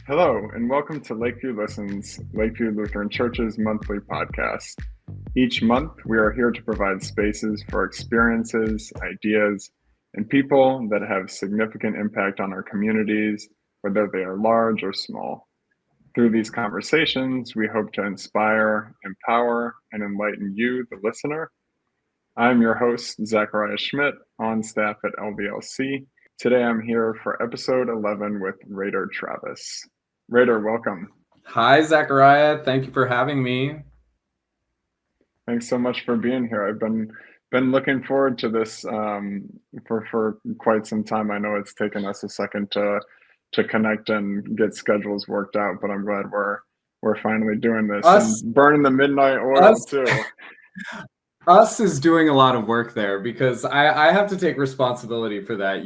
Hello, and welcome to LakeView Listens, Lakeview Lutheran Church's monthly podcast. Each month, we are here to provide spaces for experiences, ideas, and people that have significant impact on our communities, whether they are large or small. Through these conversations, we hope to inspire, empower, and enlighten you, the listener. I'm your host, Zachariah Schmidt, on staff at LVLC. Today, I'm here for episode 11 with Rader Travis. Rader, welcome. Hi, Zachariah. Thank you for having me. Thanks so much for being here. I've been looking forward to this for quite some time. I know it's taken us a second to connect and get schedules worked out, but I'm glad we're finally doing this and burning the midnight oil too. Us is doing a lot of work there because I have to take responsibility for that.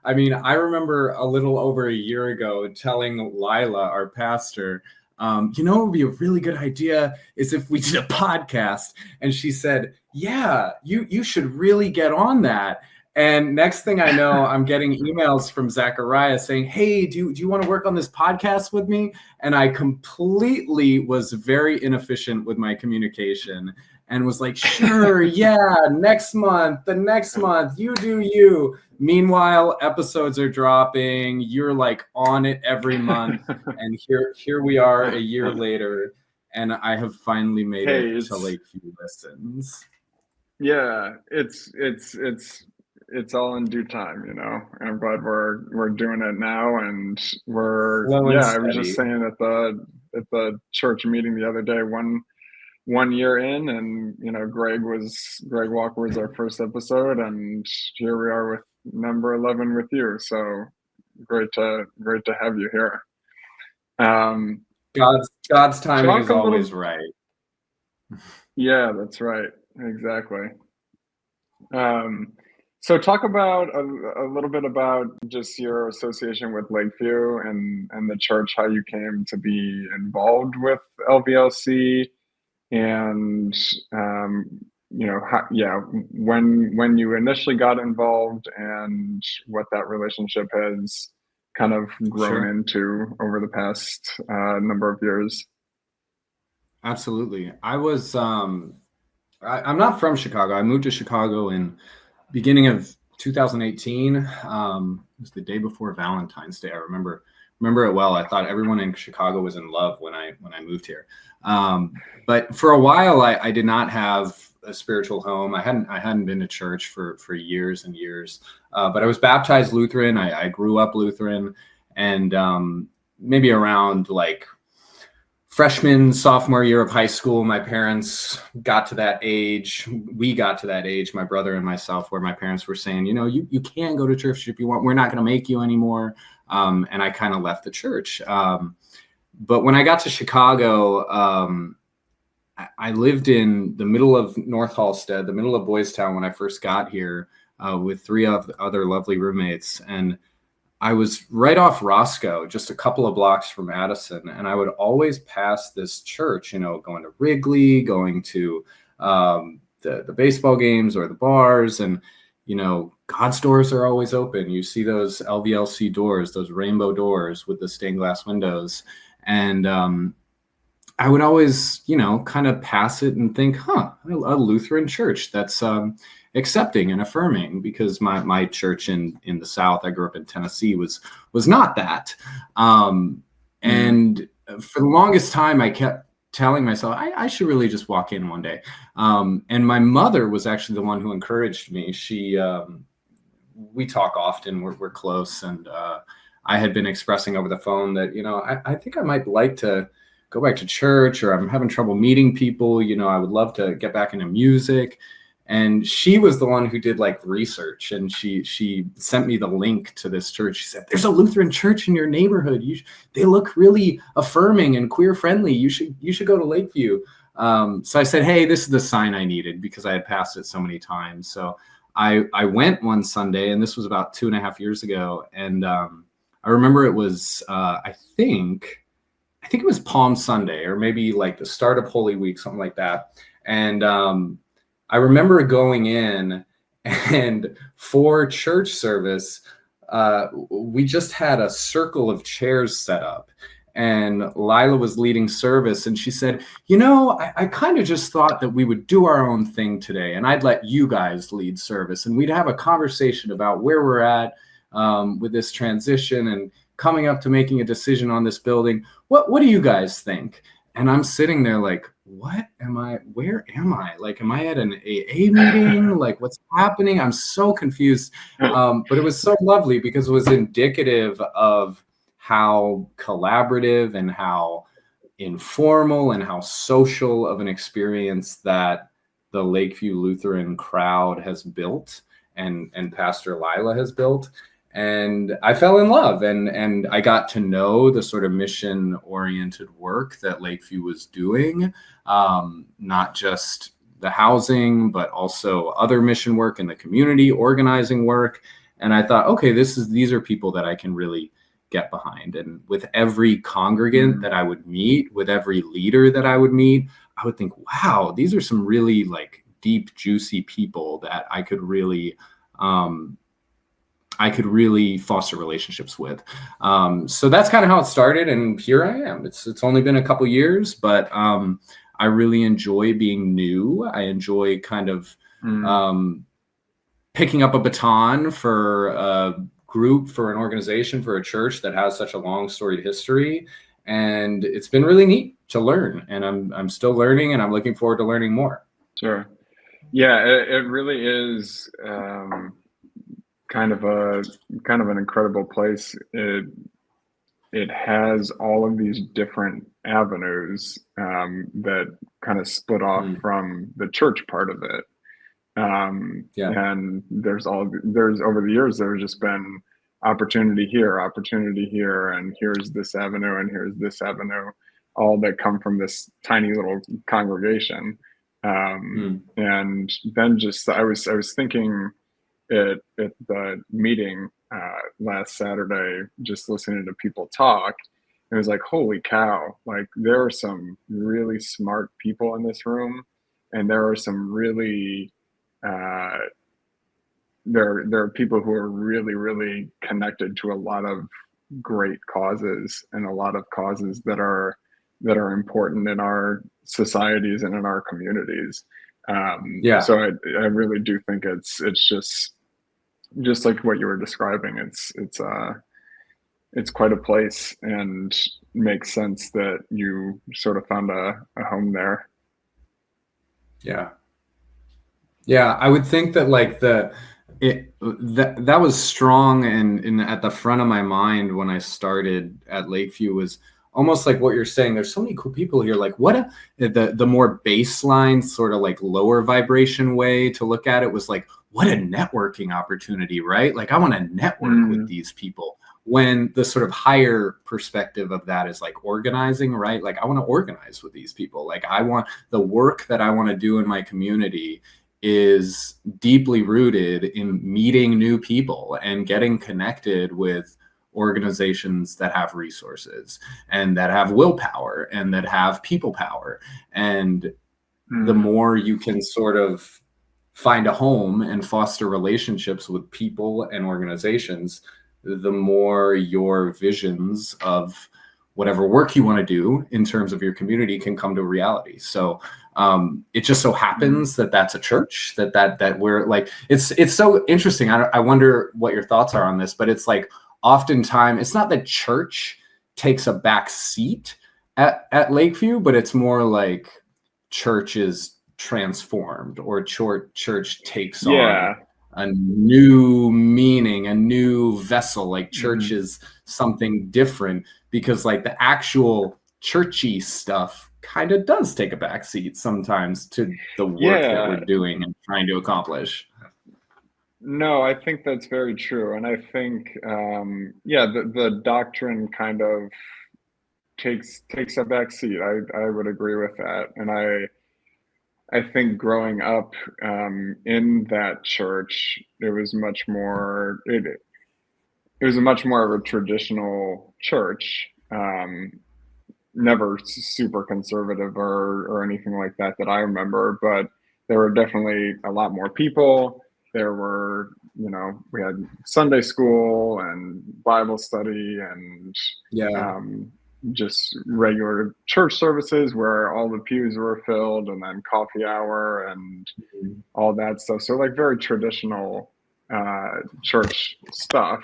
I remember a little over a year ago telling Lila, our pastor, what would be a really good idea is if we did a podcast. And she said, yeah, you should really get on that. And next thing I know, I'm getting emails from Zachariah saying, hey, do you want to work on this podcast with me? And I completely was very inefficient with my communication and was like, sure, yeah, the next month, you do you. Meanwhile, episodes are dropping. You're like on it every month. And here we are a year later, and I have finally made it to LakeView Listens. Yeah, it's all in due time, and I'm glad we're doing it now, and I was just saying at the church meeting the other day, one year in, and Greg Walker was our first episode, and here we are with number 11 with you. So great to have you here. God's timing is always right. Yeah, that's right. Exactly. So talk about a little bit about just your association with Lakeview and the church, how you came to be involved with LVLC, and when you initially got involved and what that relationship has kind of grown into over the past number of years. Absolutely. I was I'm not from Chicago. I moved to Chicago in beginning of 2018. It was the day before Valentine's Day. I remember it well. I thought everyone in Chicago was in love when I moved here. But for a while, I did not have a spiritual home. I hadn't been to church for years and years. But I was baptized Lutheran. I grew up Lutheran, and maybe around like freshman, sophomore year of high school, my parents got to that age. We got to that age, my brother and myself, where my parents were saying, you can go to church if you want. We're not going to make you anymore. And I kind of left the church. But when I got to Chicago, I lived in the middle of North Halstead, the middle of Boys Town when I first got here, with three other lovely roommates. And I was right off Roscoe, just a couple of blocks from Addison. And I would always pass this church, going to Wrigley, going to the baseball games or the bars. And, God's doors are always open. You see those LVLC doors, those rainbow doors with the stained glass windows. And I would always, kind of pass it and think, a Lutheran church that's accepting and affirming, because my church in the South, I grew up in Tennessee, was not that. And for the longest time, I kept telling myself, I should really just walk in one day. And my mother was actually the one who encouraged me. We talk often, we're close. And I had been expressing over the phone that, I think I might like to go back to church, or I'm having trouble meeting people. I would love to get back into music. And she was the one who did like research, and she sent me the link to this church. She said, there's a Lutheran church in your neighborhood. They look really affirming and queer friendly. You should go to Lakeview. So I said, hey, this is the sign I needed, because I had passed it so many times. So I went one Sunday, and this was about 2.5 years ago. And I remember it was, I think it was Palm Sunday, or maybe like the start of Holy Week, something like that. And I remember going in, and for church service, we just had a circle of chairs set up. and Lila was leading service, and she said, you know, I kind of just thought that we would do our own thing today, and I'd let you guys lead service, and we'd have a conversation about where we're at with this transition and coming up to making a decision on this building. What do you guys think? And I'm sitting there like, what am I? Where am I? Like, am I at an AA meeting? Like, what's happening? I'm so confused. But it was so lovely because it was indicative of how collaborative and how informal and how social of an experience that the Lakeview Lutheran crowd has built and Pastor Lila has built. And I fell in love, and I got to know the sort of mission-oriented work that Lakeview was doing, not just the housing, but also other mission work in the community, organizing work. And I thought, okay, these are people that I can really get behind. And with every congregant that I would meet, with every leader that I would meet, I would think, wow, these are some really like deep, juicy people that I could really foster relationships with. So that's kind of how it started. And here I am. It's only been a couple years, but I really enjoy being new. I enjoy kind of picking up a baton for a group, for an organization, for a church that has such a long storied history. And it's been really neat to learn. And I'm still learning, and I'm looking forward to learning more. Sure. Yeah, it really is kind of an incredible place. It has all of these different avenues that kind of split off from the church part of it. And there's over the years, there's just been opportunity here, and here's this avenue, and here's this avenue, all that come from this tiny little congregation. And then just I was thinking at the meeting last Saturday, just listening to people talk, it was like, holy cow, like there are some really smart people in this room, and there are some really there are people who are really, really connected to a lot of great causes, and a lot of causes that are important in our societies and in our communities. So I really do think it's just like what you were describing. It's quite a place, and makes sense that you sort of found a home there. Yeah, I would think that like that was strong and at the front of my mind when I started at Lakeview, was almost like what you're saying. There's so many cool people here. Like the more baseline sort of like lower vibration way to look at it was like, what a networking opportunity, right? Like I want to network with these people. When the sort of higher perspective of that is like organizing, right? Like I want to organize with these people. Like I want the work that I want to do in my community is deeply rooted in meeting new people and getting connected with organizations that have resources and that have willpower and that have people power. And the more you can sort of find a home and foster relationships with people and organizations, the more your visions of whatever work you want to do in terms of your community can come to reality. So it just so happens that that's a church that we're like, it's so interesting. I wonder what your thoughts are on this, but it's like oftentimes it's not that church takes a back seat at Lakeview, but it's more like church is transformed, or church takes on a new meaning, a new vessel. Like church is something different, because like the actual churchy stuff kind of does take a backseat sometimes to the work that we're doing and trying to accomplish. No, I think that's very true. And I think, the doctrine kind of takes a backseat. I would agree with that. And I think growing up in that church, it was much more, it was a much more of a traditional church, never super conservative or anything like that I remember, but there were definitely a lot more people. There were, we had Sunday school and Bible study, and just regular church services where all the pews were filled, and then coffee hour and all that stuff. So like very traditional church stuff.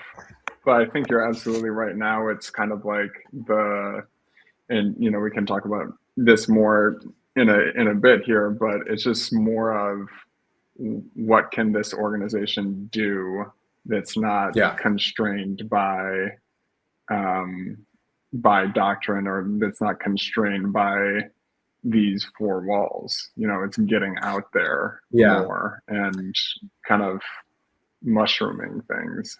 But I think you're absolutely right. Now it's kind of like and we can talk about this more in a bit here, but it's just more of what can this organization do that's not constrained by doctrine, or that's not constrained by these four walls. It's getting out there more and kind of mushrooming things.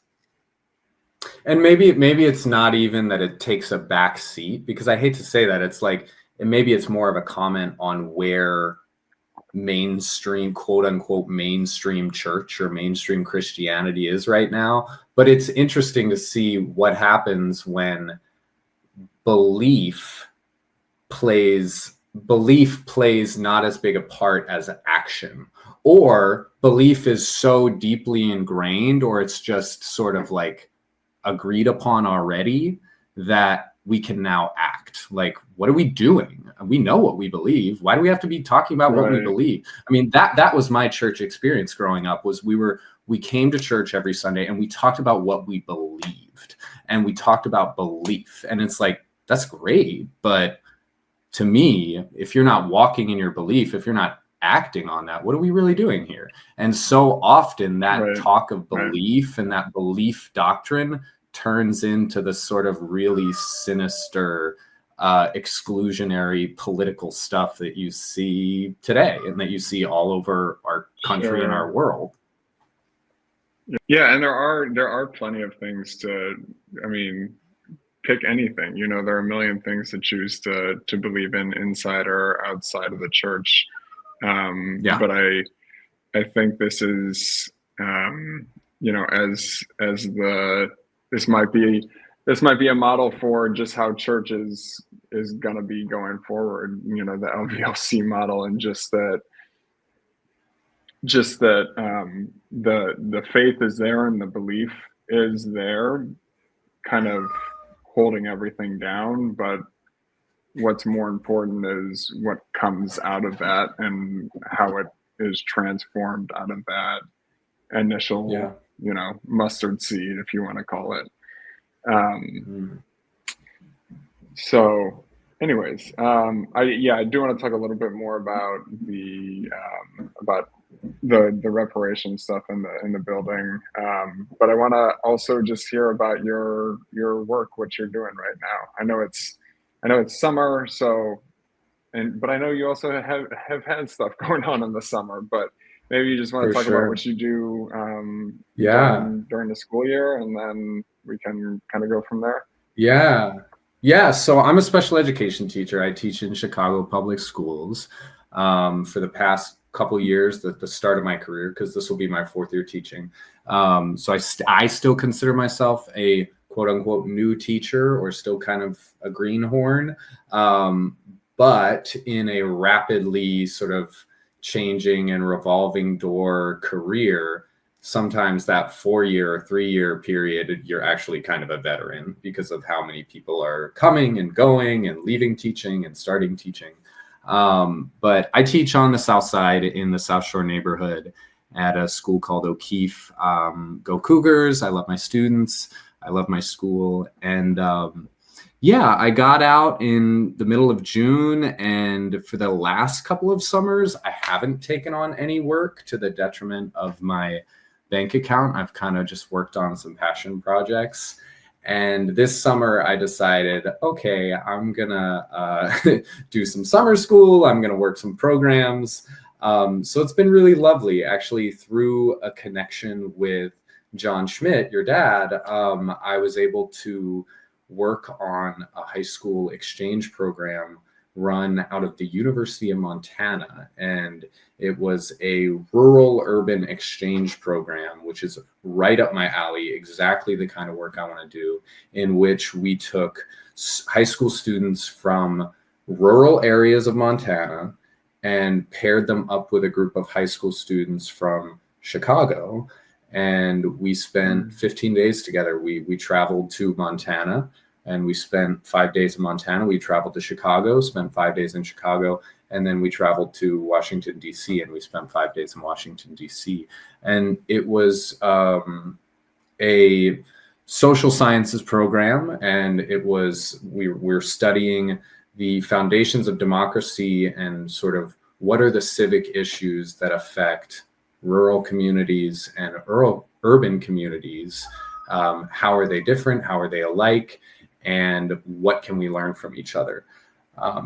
And maybe it's not even that it takes a back seat, because I hate to say that. It's like, maybe it's more of a comment on where mainstream, quote unquote, mainstream church or mainstream Christianity is right now. But it's interesting to see what happens when belief plays not as big a part as action, or belief is so deeply ingrained, or it's just sort of like agreed upon already, that we can now act. Like, what are we doing? We know what we believe. Why do we have to be talking about what we believe? I mean, that was my church experience growing up. Was we came to church every Sunday and we talked about what we believed, and we talked about belief. And it's like, that's great, but to me, if you're not walking in your belief, if you're not acting on that, what are we really doing here? And so often that talk of belief and that belief doctrine turns into the sort of really sinister, exclusionary political stuff that you see today, and that you see all over our country and our world. Yeah, and there are plenty of things pick anything. There are a million things to choose to believe in, inside or outside of the church. But I think this is, this might be a model for just how church is going to be going forward. The LVLC model, and just that the faith is there and the belief is there, kind of holding everything down. But what's more important is what comes out of that, and how it is transformed out of that initial, mustard seed, if you want to call it. So anyways, I do want to talk a little bit more about the reparation stuff in the building. But I want to also just hear about your work, what you're doing right now. I know it's summer, but I know you also have had stuff going on in the summer, but maybe you just want to talk about what you do during the school year, and then we can kind of go from there. Yeah. So I'm a special education teacher. I teach in Chicago public schools for the past couple years, at the start of my career, because this will be my fourth year teaching. So I still consider myself a quote unquote new teacher, or still kind of a greenhorn, but in a rapidly sort of changing and revolving door career. Sometimes that 4-year or 3-year period, you're actually kind of a veteran, because of how many people are coming and going and leaving teaching and starting teaching. But I teach on the South Side in the South Shore neighborhood at a school called O'Keefe. Go Cougars. I love my students. I love my school. And I got out in the middle of June, and for the last couple of summers, I haven't taken on any work, to the detriment of my bank account. I've kind of just worked on some passion projects. And this summer I decided, okay, I'm gonna do some summer school. I'm gonna work some programs. So it's been really lovely, actually. Through a connection with John Schmidt, your dad, I was able to work on a high school exchange program run out of the University of Montana. And it was a rural urban exchange program, which is right up my alley, exactly the kind of work I want to do, in which we took high school students from rural areas of Montana and paired them up with a group of high school students from Chicago. And we spent 15 days together. We traveled to Montana. and we spent 5 days in Montana. We traveled to Chicago, spent 5 days in Chicago, and then we traveled to Washington, D.C., and we spent 5 days in Washington, D.C. And it was a social sciences program, and it was we're studying the foundations of democracy and sort of what are the civic issues that affect rural communities and urban communities. How are they different? How are they alike? And what can we learn from each other?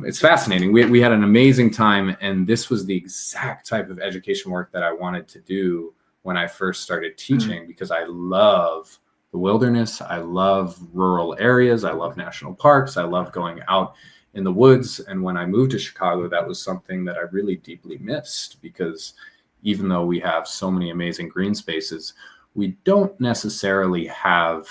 It's fascinating. We had an amazing time, and this was the exact type of education work that I wanted to do when I first started teaching, because I love the wilderness. I love rural areas. I love national parks. I love going out in the woods. And when I moved to Chicago, that was something that I really deeply missed, because even though we have so many amazing green spaces, we don't necessarily have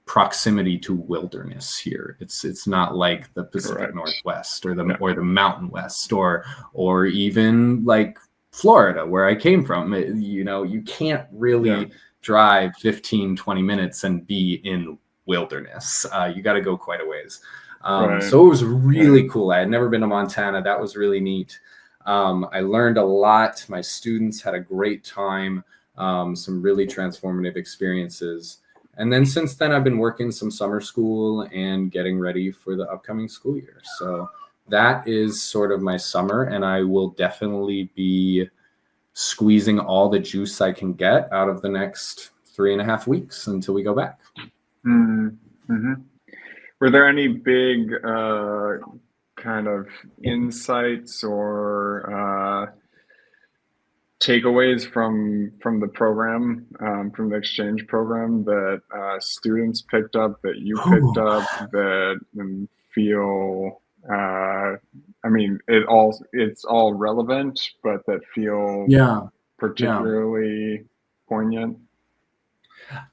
proximity to wilderness here. It's not like the Pacific Northwest or the Mountain West or even like Florida, where I came from. You can't really drive 15-20 minutes and be in wilderness. You got to go quite a ways. So it was really cool. I had never been to Montana. That was really neat. I learned a lot. My students had a great time. Some really transformative experiences. And then since then, I've been working some summer school and getting ready for the upcoming school year. So that is sort of my summer, and I will definitely be squeezing all the juice I can get out of the next 3.5 weeks until we go back. Mm-hmm. Were there any big kind of insights or takeaways from the program, from the exchange program, that students picked up, that you picked up, that feel it's all relevant, but that feel particularly poignant?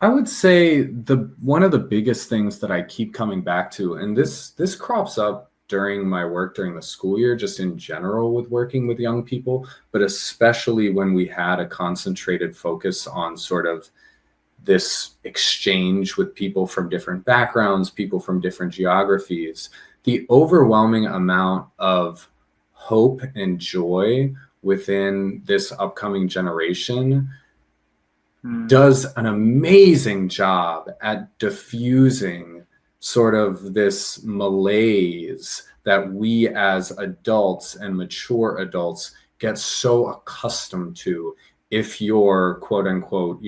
I would say one of the biggest things that I keep coming back to, and this crops up during my work during the school year, just in general with working with young people, but especially when we had a concentrated focus on sort of this exchange with people from different backgrounds, people from different geographies, the overwhelming amount of hope and joy within this upcoming generation does an amazing job at diffusing sort of this malaise that we as adults and mature adults get so accustomed to if you're quote unquote,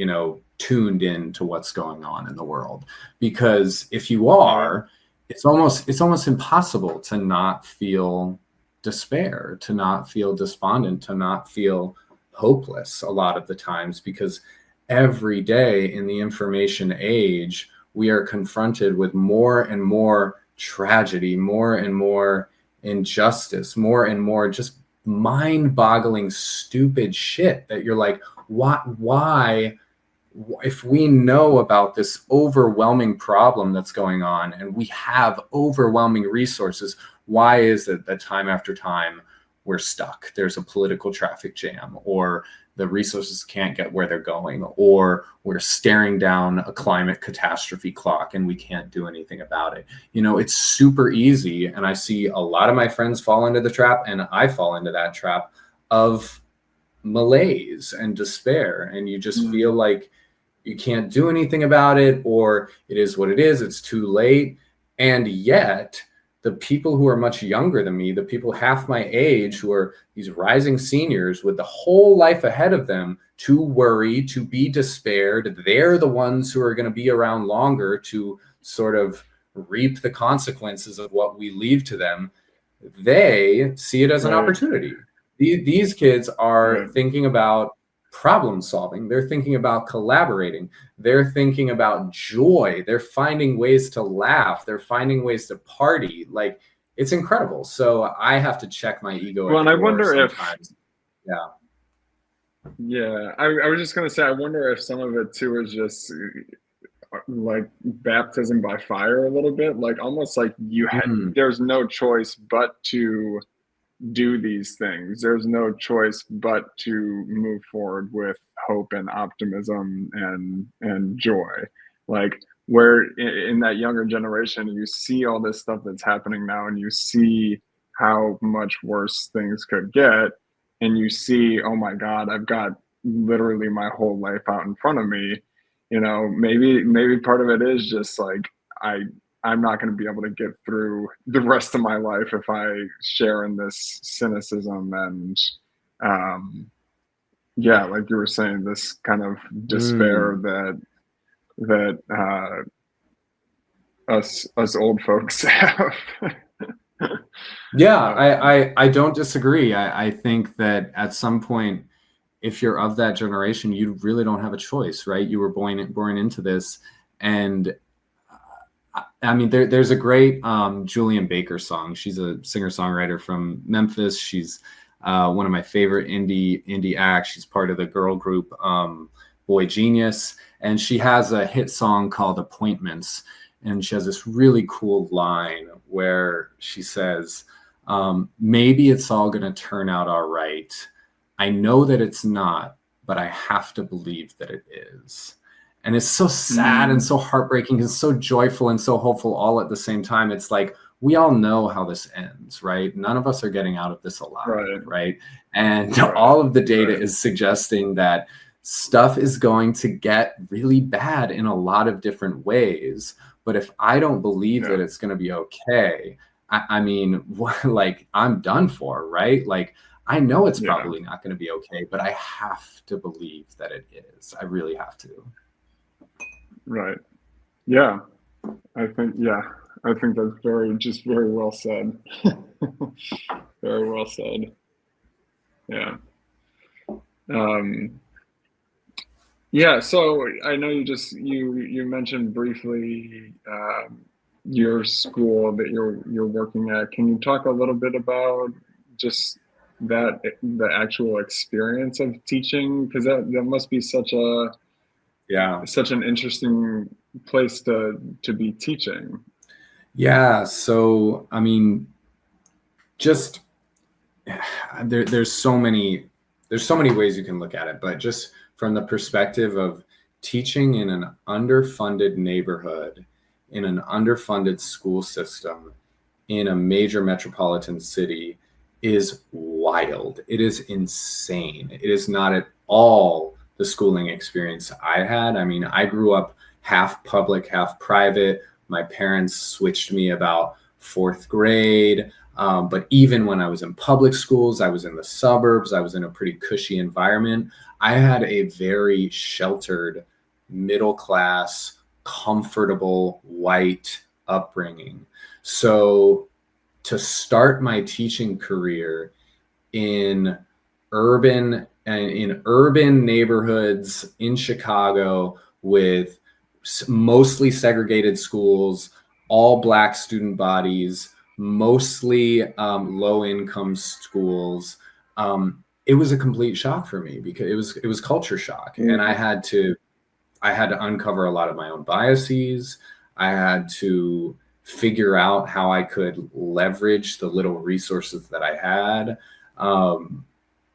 tuned in to what's going on in the world. Because if you are, it's almost impossible to not feel despair, to not feel despondent, to not feel hopeless a lot of the times, because every day in the information age, we are confronted with more and more tragedy, more and more injustice, more and more just mind-boggling, stupid shit that you're like, why, if we know about this overwhelming problem that's going on and we have overwhelming resources, why is it that time after time we're stuck? There's a political traffic jam, or the resources can't get where they're going, or we're staring down a climate catastrophe clock and we can't do anything about it. It's super easy. And I see a lot of my friends fall into the trap, and I fall into that trap of malaise and despair. And you just feel like you can't do anything about it, or it is what it is, it's too late. And yet the people who are much younger than me, the people half my age, who are these rising seniors with the whole life ahead of them to worry, to be despaired, they're the ones who are going to be around longer to sort of reap the consequences of what we leave to them. They see it as an opportunity. These kids are thinking about problem solving. They're thinking about collaborating. They're thinking about joy. They're finding ways to laugh. They're finding ways to party. Like, it's incredible. So I have to check my ego. Well, and I wonder sometimes. I was just going to say, I wonder if some of it too is just like baptism by fire a little bit, like almost like there's no choice but to do these things. There's no choice but to move forward with hope and optimism and joy. Like where in that younger generation, you see all this stuff that's happening now, and you see how much worse things could get, and you see, oh my God, I've got literally my whole life out in front of me. Maybe part of it is just like I I'm not going to be able to get through the rest of my life if I share in this cynicism and um yeah, like you were saying, this kind of despair Mm. that us old folks have. Yeah, um, I don't disagree. I think that at some point, if you're of that generation, you really don't have a choice, right? You were born into this. And I mean, there's a great Julian Baker song. She's a singer-songwriter from Memphis. She's one of my favorite indie acts. She's part of the girl group Boy Genius. And she has a hit song called Appointments. And she has this really cool line where she says, maybe it's all going to turn out all right. I know that it's not, but I have to believe that it is. And it's so sad and mm, so heartbreaking and so joyful and so hopeful all at the same time. It's like, we all know how this ends, right? None of us are getting out of this alive, right, right? And right, all of the data right. is suggesting that stuff is going to get really bad in a lot of different ways. But if I don't believe Yeah, that it's going to be okay, I mean, what, like I'm done for, right? Like I know it's yeah, probably not going to be okay, but I have to believe that it is. I really have to. right. Yeah, yeah, I think that's very well said. Very well said. Yeah. Um, yeah, so I know you mentioned briefly your school that you're working at. Can you talk a little bit about just the actual experience of teaching? Because that must be Yeah. such an interesting place to be teaching. Yeah. So, I mean, just there's so many ways you can look at it, but just from the perspective of teaching in an underfunded neighborhood, in an underfunded school system, in a major metropolitan city is wild. It is insane. It is not at all the schooling experience I had. I mean, I grew up half public, half private. My parents switched me about fourth grade. But even when I was in public schools, I was in the suburbs, I was in a pretty cushy environment. I had a very sheltered, middle class, comfortable, white upbringing. So to start my teaching career in urban neighborhoods in Chicago with mostly segregated schools, all Black student bodies, mostly low income schools. It was a complete shock for me because it was culture shock, and Mm, I had to uncover a lot of my own biases. I had to figure out how I could leverage the little resources that I had. Um,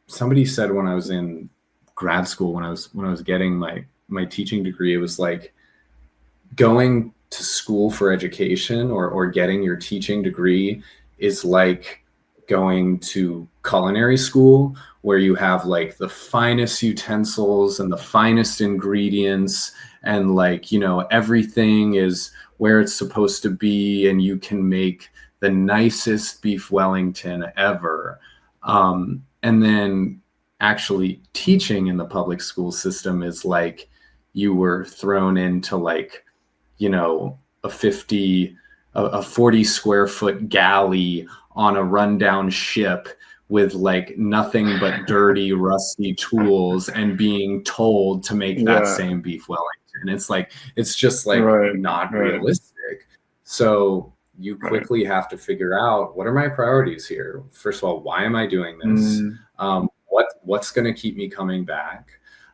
Somebody said when I was in grad school, when I was getting my teaching degree, it was like going to school for education or getting your teaching degree is like going to culinary school where you have like the finest utensils and the finest ingredients and like everything is where it's supposed to be and you can make the nicest beef Wellington ever. And then actually teaching in the public school system is like you were thrown into like a 40 square foot galley on a rundown ship with like nothing but dirty, rusty tools and being told to make that yeah, same beef Wellington. It's like, it's just like right, not right, realistic. So you right. quickly have to figure out what are my priorities here? First of all, why am I doing this? Mm, What's going to keep me coming back?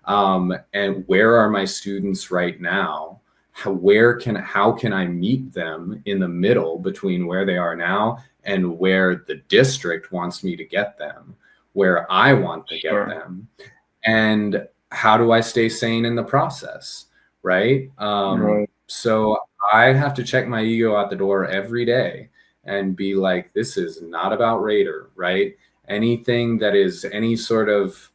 And where are my students right now? How can I meet them in the middle between where they are now and where the district wants me to get them, where I want to get sure. them, and how do I stay sane in the process, right? Right. So I have to check my ego out the door every day and be like, this is not about Rader, right? Anything that is any sort of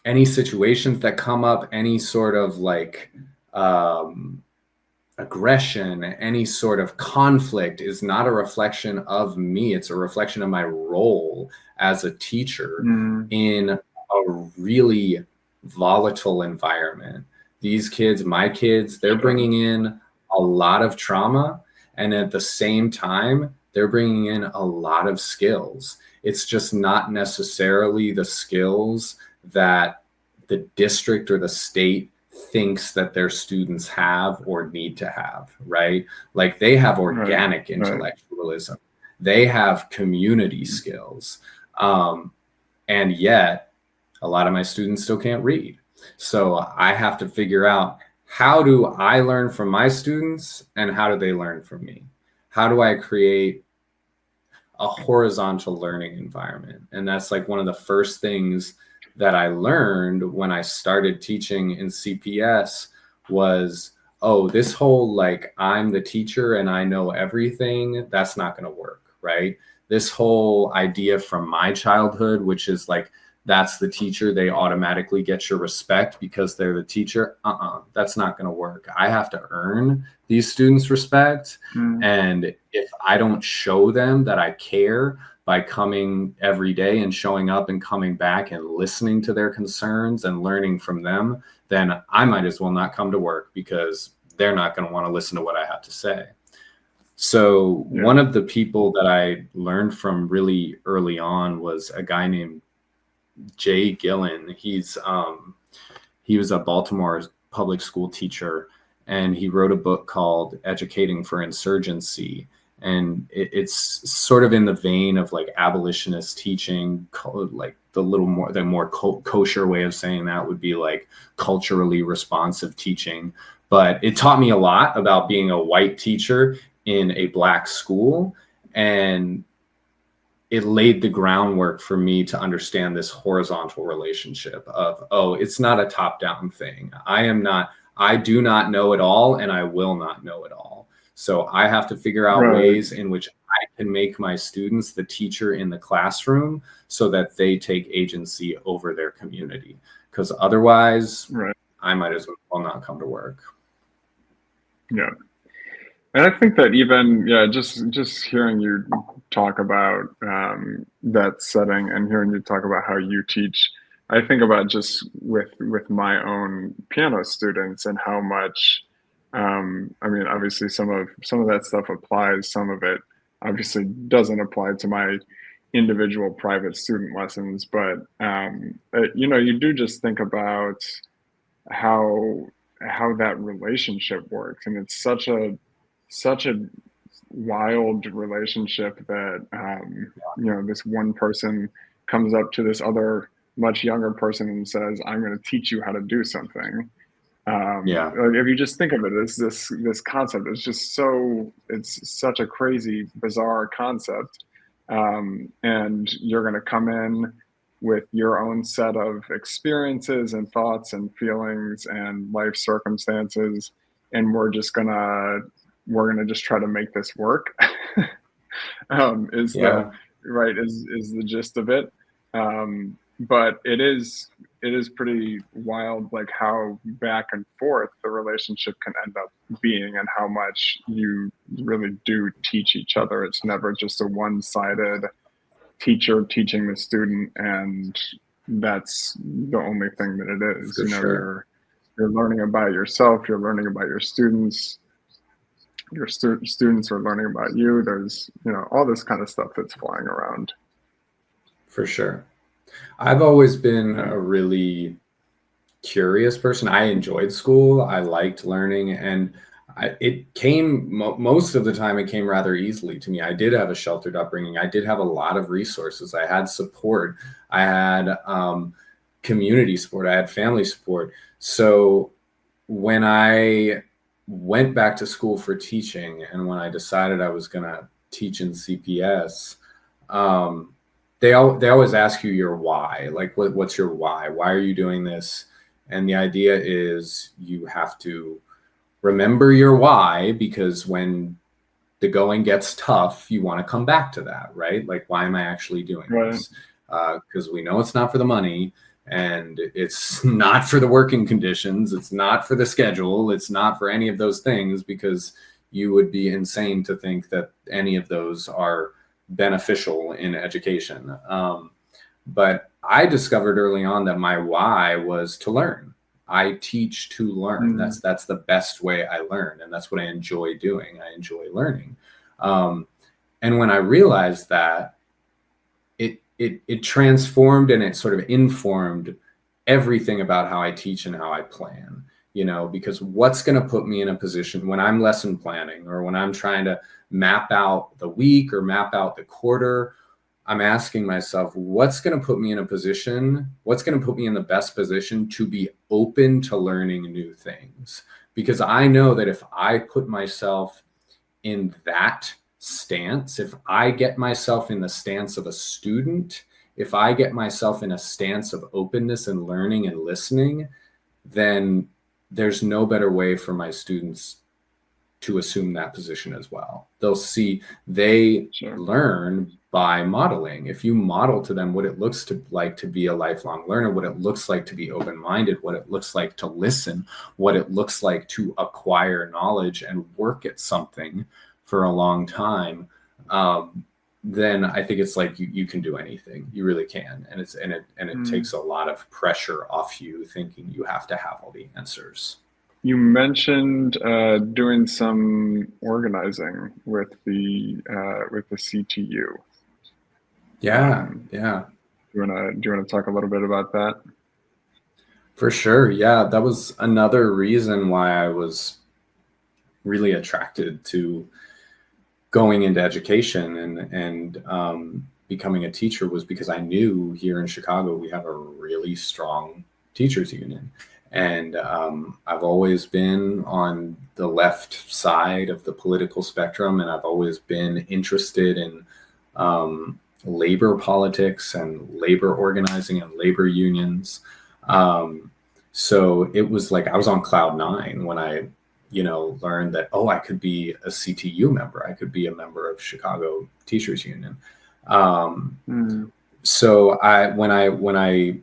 any situations that come up, any sort of like aggression, any sort of conflict is not a reflection of me. It's a reflection of my role as a teacher in a really volatile environment. These kids, my kids, they're bringing in a lot of trauma. And at the same time, they're bringing in a lot of skills. It's just not necessarily the skills that the district or the state thinks that their students have or need to have, right? Like they have organic intellectualism, they have community skills, and yet a lot of my students still can't read. So I have to figure out, how do I learn from my students and how do they learn from me? How do I create a horizontal learning environment? And that's like one of the first things that I learned when I started teaching in CPS was, oh, this whole like I'm the teacher and I know everything, that's not going to work, right? This whole idea from my childhood, which is like, that's the teacher, they automatically get your respect because they're the teacher. That's not going to work. I have to earn these students' respect. And if I don't show them that I care by coming every day and showing up and coming back and listening to their concerns and learning from them, then I might as well not come to work because they're not going to want to listen to what I have to say. So one of the people that I learned from really early on was a guy named Jay Gillen. He was a Baltimore public school teacher, and he wrote a book called Educating for Insurgency. And it's sort of in the vein of like abolitionist teaching, like the more kosher way of saying that would be like culturally responsive teaching. But it taught me a lot about being a white teacher in a Black school, and it laid the groundwork for me to understand this horizontal relationship of, oh, it's not a top-down thing. I do not know it all, and I will not know it all. So I have to figure out ways in which I can make my students the teacher in the classroom so that they take agency over their community. Because otherwise, I might as well not come to work. Yeah. And I think that even, just hearing you talk about that setting and hearing you talk about how you teach, I think about just with my own piano students and how much, I mean, obviously some of that stuff applies, some of it obviously doesn't apply to my individual private student lessons, but you do just think about how that relationship works, and it's such a wild relationship that this one person comes up to this other much younger person and says, I'm going to teach you how to do something. Like if you just think of it as this concept, it's such a crazy, bizarre concept, and you're going to come in with your own set of experiences and thoughts and feelings and life circumstances, and we're gonna just try to make this work. Is the gist of it. But it is pretty wild, like how back and forth the relationship can end up being, and how much you really do teach each other. It's never just a one-sided teacher teaching the student, and that's the only thing that it is. You're learning about yourself, you're learning about your students, your students are learning about you. There's all this kind of stuff that's flying around. For sure. I've always been a really curious person. I enjoyed school. I liked learning, and it came most of the time. It came rather easily to me. I did have a sheltered upbringing. I did have a lot of resources. I had support. I had community support. I had family support. So when I went back to school for teaching, and when I decided I was going to teach in CPS, they always ask you your why. Like, what's your why? Why are you doing this? And the idea is you have to remember your why, because when the going gets tough, you want to come back to that, right? Like, why am I actually doing this? Because we know it's not for the money, and it's not for the working conditions. It's not for the schedule. It's not for any of those things, because you would be insane to think that any of those are beneficial in education. But I discovered early on that my why was to learn. I teach to learn. That's the best way I learn, and that's what I enjoy doing. I enjoy learning. And when I realized that, it transformed and it sort of informed everything about how I teach and how I plan. Because what's going to put me in a position when I'm lesson planning, or when I'm trying to map out the week or map out the quarter, I'm asking myself, what's going to put me in the best position to be open to learning new things? Because I know that if I put myself in that stance, if I get myself in the stance of a student, if I get myself in a stance of openness and learning and listening, then there's no better way for my students to assume that position as well. They learn by modeling. If you model to them what it looks like to be a lifelong learner, what it looks like to be open-minded, what it looks like to listen, what it looks like to acquire knowledge and work at something for a long time, then I think it's like you can do anything. You really can. And it takes a lot of pressure off you thinking you have to have all the answers. You mentioned doing some organizing with the CTU. Yeah. Do you want to talk a little bit about that? For sure. Yeah, that was another reason why I was really attracted to going into education and becoming a teacher, was because I knew here in Chicago we have a really strong teachers union. And I've always been on the left side of the political spectrum, and I've always been interested in labor politics and labor organizing and labor unions. So it was like I was on cloud nine when I learned that, I could be a CTU member. I could be a member of Chicago Teachers Union. So when I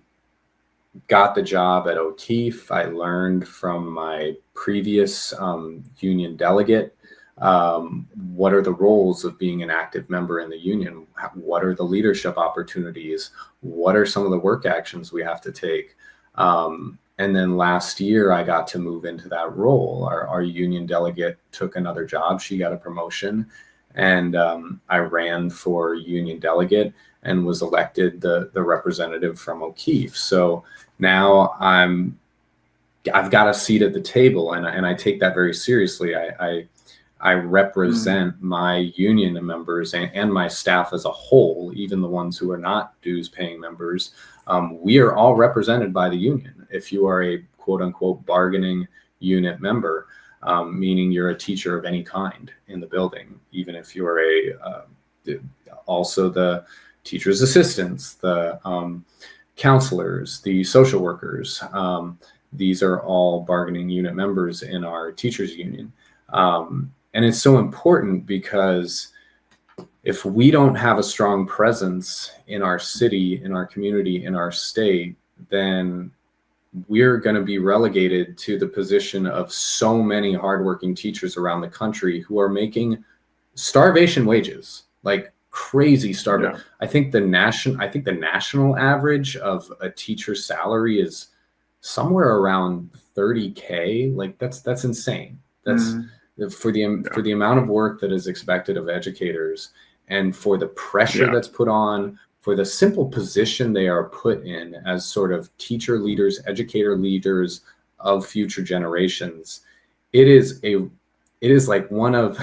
got the job at O'Keefe, I learned from my previous union delegate, what are the roles of being an active member in the union? What are the leadership opportunities? What are some of the work actions we have to take? And then last year, I got to move into that role. Our union delegate took another job. She got a promotion, and I ran for union delegate and was elected the representative from O'Keefe. So now I've got a seat at the table, and I take that very seriously. I represent my union members and my staff as a whole, even the ones who are not dues paying members. We are all represented by the union. If you are a quote unquote bargaining unit member, meaning you're a teacher of any kind in the building, even if you're also the teacher's assistants, the counselors, the social workers, these are all bargaining unit members in our teachers union. And it's so important because if we don't have a strong presence in our city, in our community, in our state, then we're going to be relegated to the position of so many hardworking teachers around the country who are making starvation wages, like crazy starvation. Yeah. I think the national average of a teacher's salary is somewhere around $30K. Like that's insane. That's for the amount of work that is expected of educators, and for the pressure that's put on, for the simple position they are put in as sort of teacher leaders, educator leaders of future generations. It is like one of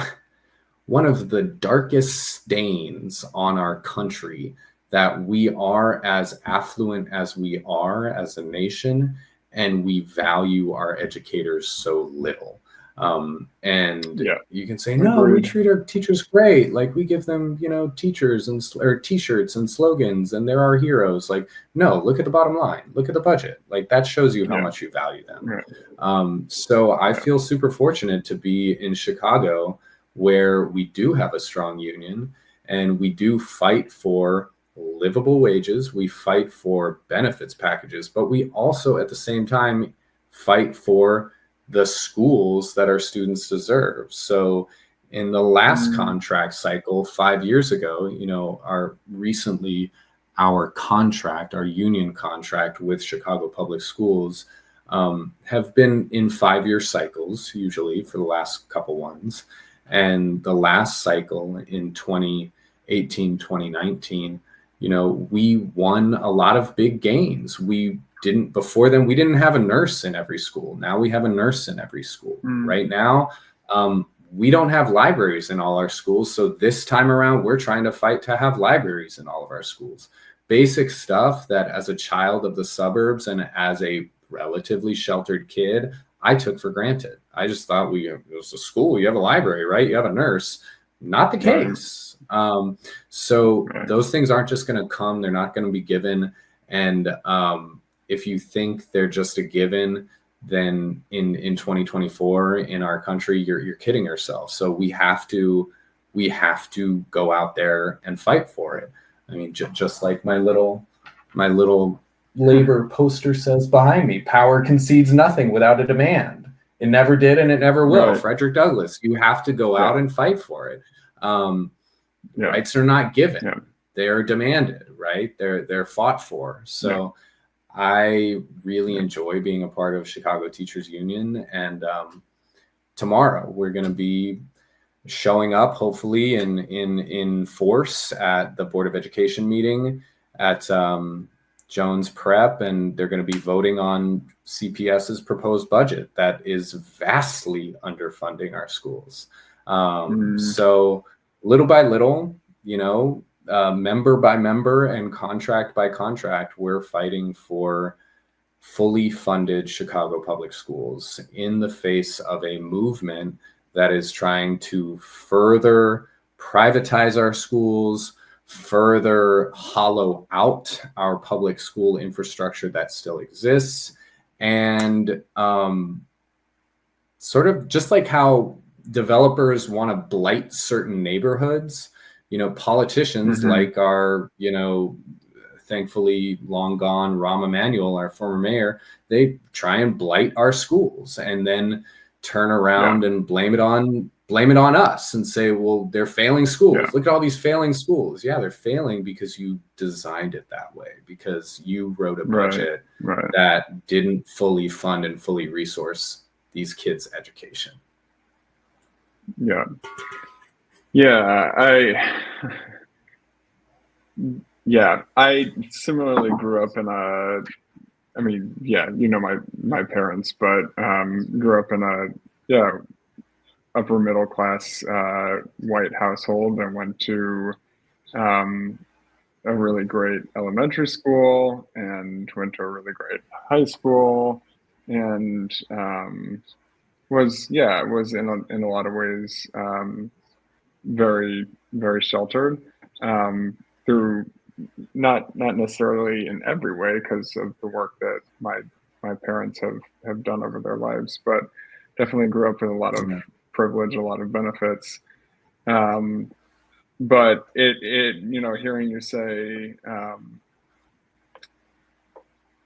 the darkest stains on our country that we are as affluent as we are as a nation, and we value our educators so little. And Yeah. you can say, no, we Agreed. treat our teachers great. Like we give them, teachers or t-shirts and slogans, and they're our heroes. Like, no, look at the bottom line. Look at the budget. Like that shows you how Yeah. much you value them. Right. So I Yeah. feel super fortunate to be in Chicago, where we do have a strong union and we do fight for livable wages. We fight for benefits packages, but we also at the same time fight for the schools that our students deserve. So in the last contract cycle 5 years ago, our union contract with Chicago Public Schools have been in 5-year cycles, usually for the last couple ones. And the last cycle in 2018, 2019, we won a lot of big gains. Before then, we didn't have a nurse in every school. Now we have a nurse in every school. Right now, we don't have libraries in all our schools. So this time around, we're trying to fight to have libraries in all of our schools. Basic stuff that as a child of the suburbs and as a relatively sheltered kid, I took for granted. I just thought it was a school, you have a library, right? You have a nurse. Not the case. So those things aren't just going to come. They're not going to be given. And if you think they're just a given, then in 2024 in our country, you're kidding yourself. So we have to go out there and fight for it. I mean, just like my little labor poster says behind me, power concedes nothing without a demand. It never did, and it never will. Right. Frederick Douglass, you have to go out and fight for it. Rights are not given. They are demanded, right? They're fought for. So I really enjoy being a part of Chicago Teachers Union. And tomorrow we're going to be showing up, hopefully in force at the Board of Education meeting at Jones Prep, and they're going to be voting on CPS's proposed budget that is vastly underfunding our schools. So little by little, member by member and contract by contract, we're fighting for fully funded Chicago public schools in the face of a movement that is trying to further privatize our schools, further hollow out our public school infrastructure that still exists, and sort of just like how developers want to blight certain neighborhoods, politicians like our, thankfully long gone Rahm Emanuel, our former mayor, they try and blight our schools and then turn around and blame it on us and say, well, they're failing schools. Look at all these failing schools. Yeah, they're failing because you designed it that way, because you wrote a budget that didn't fully fund and fully resource these kids' education. I similarly grew up in my parents, but grew up in a upper middle class white household, and went to a really great elementary school and went to a really great high school, and was in a lot of ways very, very sheltered through not necessarily in every way because of the work that my parents have done over their lives, but definitely grew up with a lot of privilege, a lot of benefits. But it hearing you say,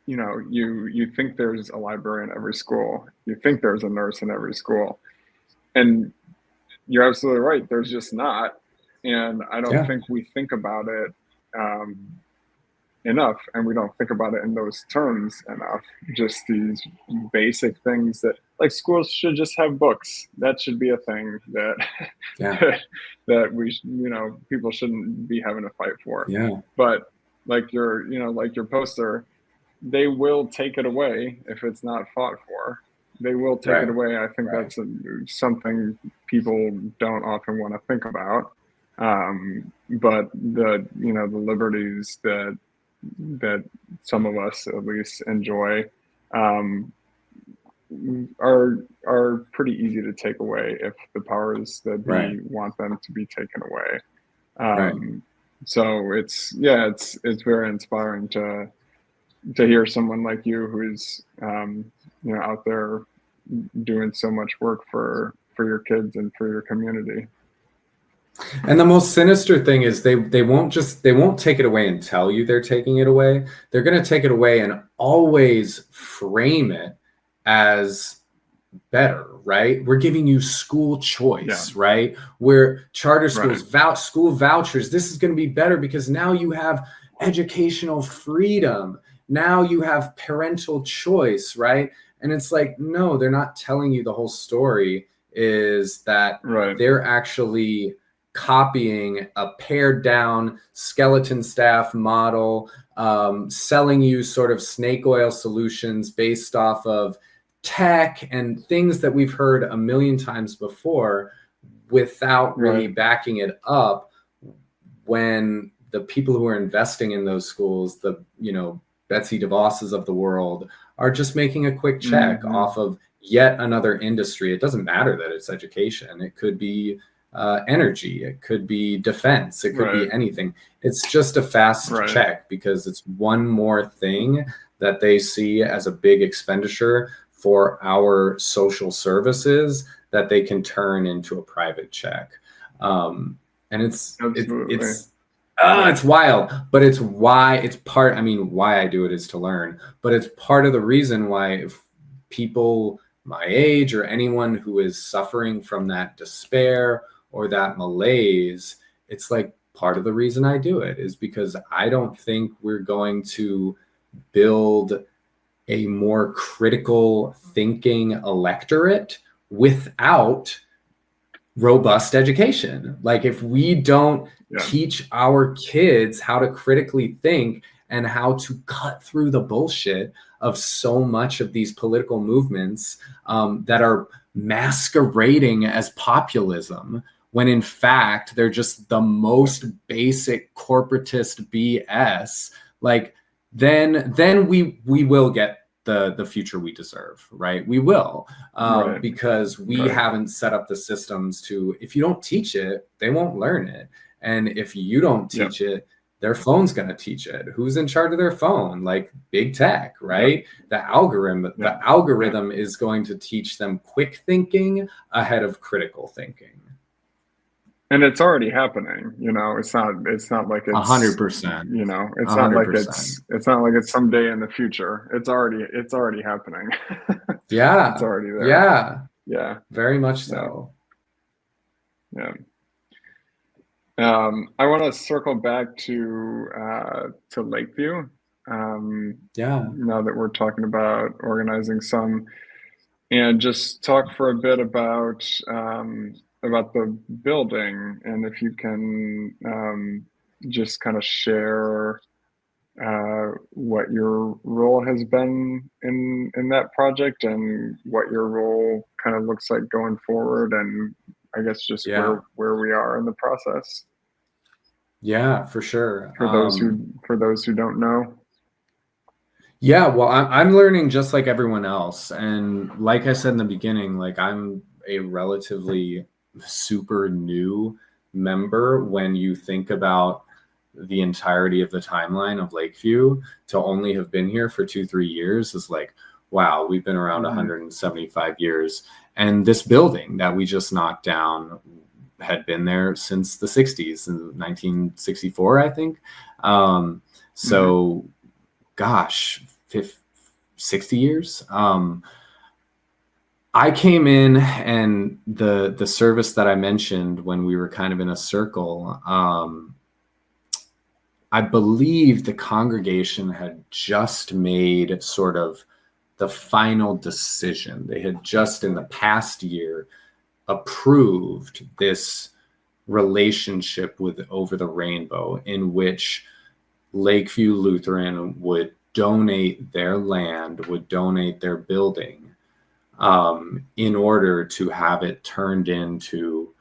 you think there's a library in every school, you think there's a nurse in every school, and you're absolutely right. There's just not. And I don't think we think about it enough, and we don't think about it in those terms enough. Just these basic things that, like, schools should just have books. That should be a thing that that we people shouldn't be having to fight for. But like your poster, they will take it away if it's not fought for. They will take it away. I think that's something people don't often want to think about. But the liberties that some of us at least enjoy are are pretty easy to take away if the powers that Right. be want them to be taken away. Right. So it's very inspiring to hear someone like you who's out there doing so much work for your kids and for your community. And the most sinister thing is they won't take it away and tell you they're taking it away. They're going to take it away and always frame it as better, right? We're giving you school choice, right? We're charter schools, school vouchers. This is going to be better because now you have educational freedom. Now you have parental choice, right? And it's like, no, they're not telling you the whole story. Is that they're actually copying a pared down skeleton staff model, selling you sort of snake oil solutions based off of tech and things that we've heard a million times before without really backing it up, when the people who are investing in those schools, the Betsy DeVosses of the world, are just making a quick check off of yet another industry. It doesn't matter that it's education. It could be energy. It could be defense. It could be anything. It's just a fast check because it's one more thing that they see as a big expenditure for our social services that they can turn into a private check. And it's wild, but it's why I do it is to learn, but it's part of the reason why if people my age or anyone who is suffering from that despair or that malaise, it's like part of the reason I do it is because I don't think we're going to build a more critical thinking electorate without robust education. Like if we don't teach our kids how to critically think and how to cut through the bullshit of so much of these political movements that are masquerading as populism, when in fact they're just the most basic corporatist BS, like then we will get the future we deserve, right? We will, because we haven't set up the systems to, if you don't teach it, they won't learn it. And if you don't teach it, their phone's going to teach it. Who's in charge of their phone? Like big tech, right? The algorithm is going to teach them quick thinking ahead of critical thinking. And it's already happening, it's not like it's 100%, it's not like it's not like it's someday in the future. It's already happening. Yeah. It's already there. Yeah. Very much so. Yeah. I want to circle back to LakeView. Now that we're talking about organizing some, and just talk for a bit about the building, and if you can just kind of share what your role has been in that project and what your role kind of looks like going forward, and I guess just where we are in the process. Yeah, for sure. For those who don't know. Yeah, well, I'm learning just like everyone else. And like I said in the beginning, like I'm a relatively super new member when you think about the entirety of the timeline of LakeView. To only have been here for 2-3 years is like, wow, we've been around 175 years. And this building that we just knocked down had been there since the 60s, in 1964, I think. So gosh, 60 years. I came in, and the service that I mentioned when we were kind of in a circle, I believe the congregation had just made sort of the final decision. They had just in the past year approved this relationship with Over the Rainbow, in which LakeView Lutheran would donate their land, would donate their building in order to have it turned into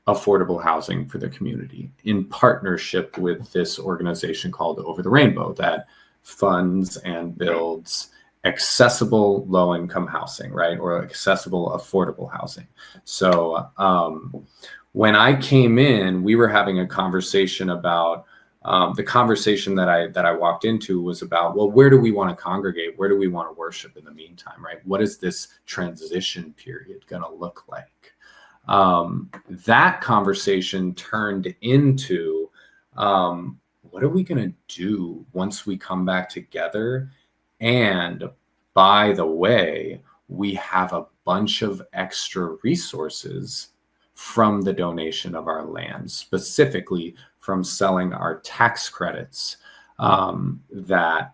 affordable housing for the community, in partnership with this organization called Over the Rainbow that funds and builds accessible low-income housing, right? Or accessible, affordable housing. So when I came in, we were having a conversation about the conversation that I walked into was about, well, where do we want to congregate? Where do we want to worship in the meantime, right? What is this transition period going to look like? That conversation turned into, what are we going to do once we come back together? And by the way, we have a bunch of extra resources from the donation of our land, specifically from selling our tax credits that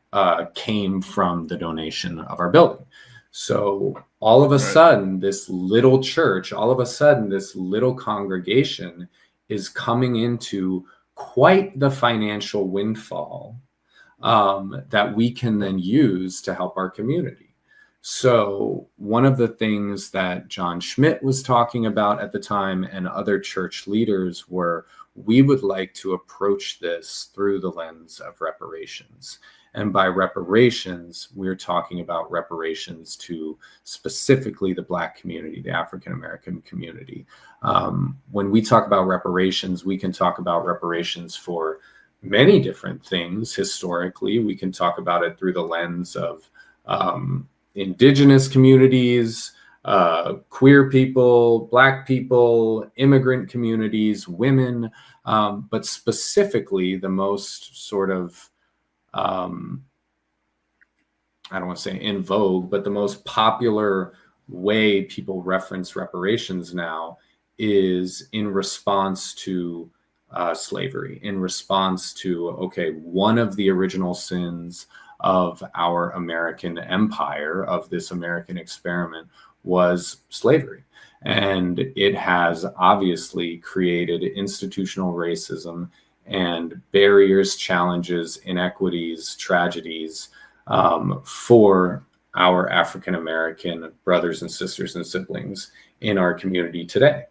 came from the donation of our building. So all of a sudden, this little church, all of a sudden, this little congregation is coming into quite the financial windfall that we can then use to help our community. So one of the things that John Schmidt was talking about at the time and other church leaders were, we would like to approach this through the lens of reparations. And by reparations, we're talking about reparations to specifically the Black community, the African-American community. When we talk about reparations, we can talk about reparations for many different things. Historically, we can talk about it through the lens of indigenous communities, queer people, Black people, immigrant communities, women, but specifically the most sort of, I don't want to say in vogue, but the most popular way people reference reparations now is in response to slavery, in response to, okay, one of the original sins of our American empire, of this American experiment, was slavery. And it has obviously created institutional racism and barriers, challenges, inequities, tragedies for our African-American brothers and sisters and siblings in our community today.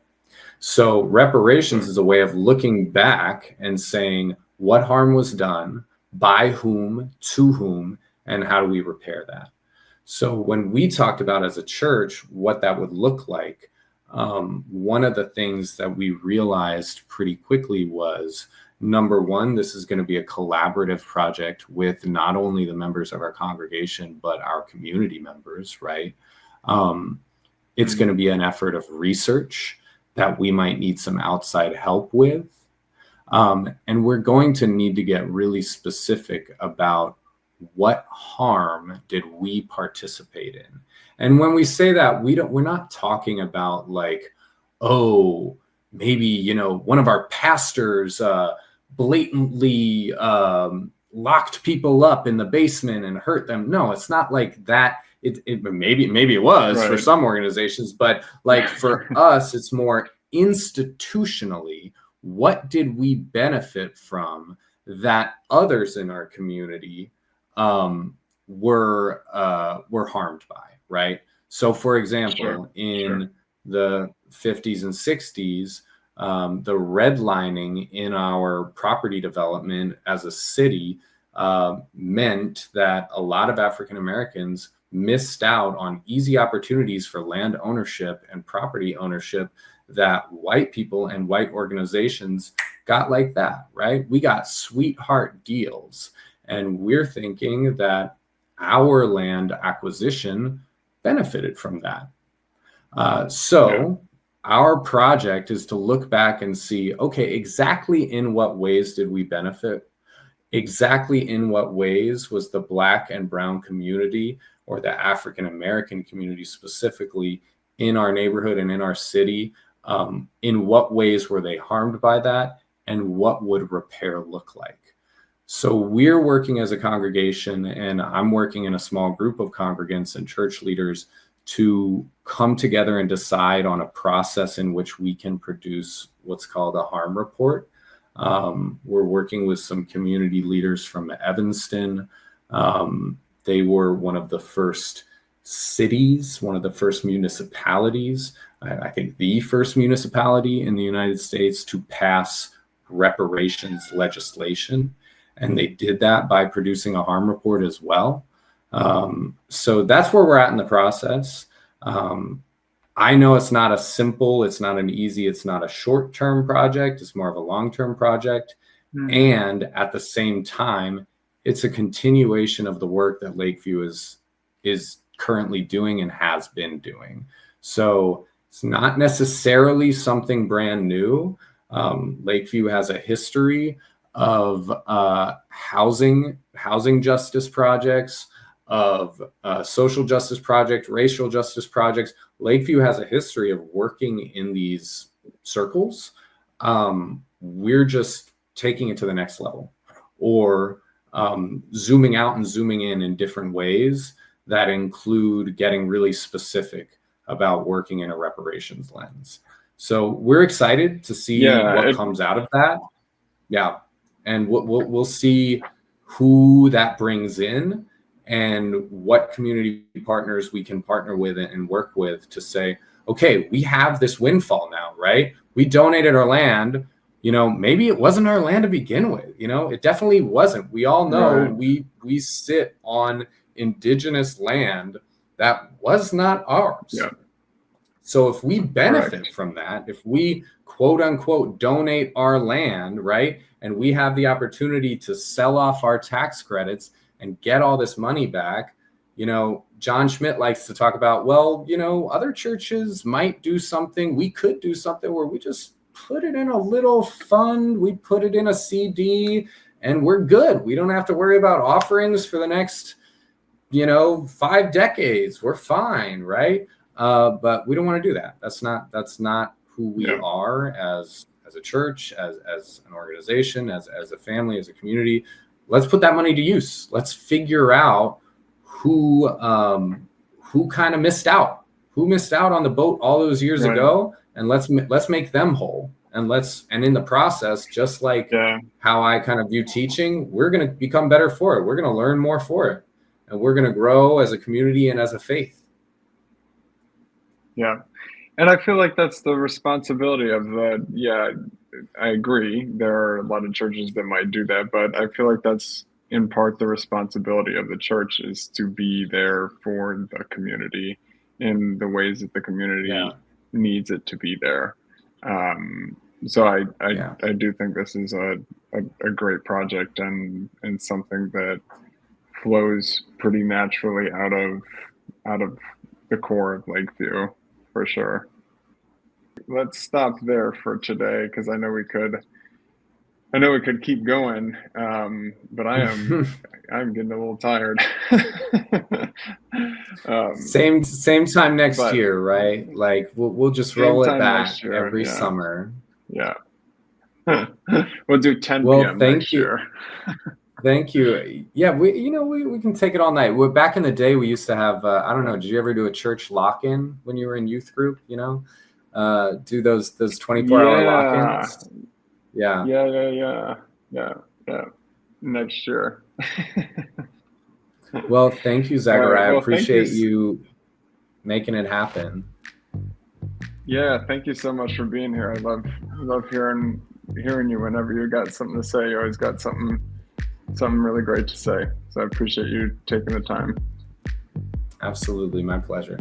So reparations is a way of looking back and saying what harm was done, by whom, to whom, and how do we repair that? So when we talked about as a church what that would look like, one of the things that we realized pretty quickly was, number one, this is going to be a collaborative project with not only the members of our congregation, but our community members, right? It's going to be an effort of research that we might need some outside help with. And we're going to need to get really specific about what harm did we participate in. And when we say that, we're not talking about like, oh, maybe, you know, one of our pastors blatantly locked people up in the basement and hurt them. No, it's not like that. Maybe it was for some organizations, but like for us, it's more institutionally, what did we benefit from that others in our community were harmed by, right? So for example, in the 50s and 60s, the redlining in our property development as a city meant that a lot of African Americans missed out on easy opportunities for land ownership and property ownership that white people and white organizations got like that, right? We got sweetheart deals. And we're thinking that our land acquisition benefited from that. Our project is to look back and see, okay, exactly in what ways did we benefit? Exactly in what ways was the Black and brown community, or the African American community specifically, in our neighborhood and in our city, in what ways were they harmed by that, and what would repair look like? So we're working as a congregation, and I'm working in a small group of congregants and church leaders to come together and decide on a process in which we can produce what's called a harm report. We're working with some community leaders from Evanston. They were one of the first cities, one of the first municipalities, I think the first municipality in the United States to pass reparations legislation. And they did that by producing a harm report as well. So that's where we're at in the process. I know it's not it's not an easy, it's not a short-term project. It's more of a long-term project. And at the same time, it's a continuation of the work that LakeView is currently doing and has been doing. So it's not necessarily something brand new. LakeView has a history of housing justice projects, of social justice projects, racial justice projects. LakeView has a history of working in these circles. We're just taking it to the next level, or zooming out and zooming in different ways that include getting really specific about working in a reparations lens. So we're excited to see what comes out of that. Yeah. And we'll see who that brings in and what community partners we can partner with and work with to say, okay, we have this windfall now, right? We donated our land. Maybe it wasn't our land to begin with. It definitely wasn't. We all know we sit on indigenous land that was not ours. Yeah. So if we benefit from that, if we quote unquote donate our land, right, and we have the opportunity to sell off our tax credits and get all this money back, John Schmidt likes to talk about, well, other churches might do something. We could do something where we just put it in a little fund. We put it in a CD and we're good. We don't have to worry about offerings for the next, 5 decades. We're fine, right? But we don't want to do that. That's not who we are as a church, as an organization, as a family, as a community. Let's put that money to use. Let's figure out who kind of missed out, who missed out on the boat all those years ago, and let's make them whole. And in the process, just like how I kind of view teaching, we're going to become better for it. We're going to learn more for it, and we're going to grow as a community and as a faith. Yeah. And I feel like that's the responsibility of I agree. There are a lot of churches that might do that, but I feel like that's in part the responsibility of the church, is to be there for the community in the ways that the community needs it to be there. So I do think this is a great project and something that flows pretty naturally out of the core of LakeView, for sure. Let's stop there for today, because I know we could keep going, but I'm getting a little tired. Same time next year, right? Like we'll just roll it back every summer. Yeah. We'll do 10 p.m. next year. Thank you. Yeah, we can take it all night. Back in the day, we used to have, I don't know, did you ever do a church lock-in when you were in youth group, do those 24-hour lock-ins? Yeah. Next year. Well, thank you, Zachariah. I appreciate you making it happen. Yeah, thank you so much for being here. I love hearing you whenever you got something to say. You always got something really great to say. So I appreciate you taking the time. Absolutely. My pleasure.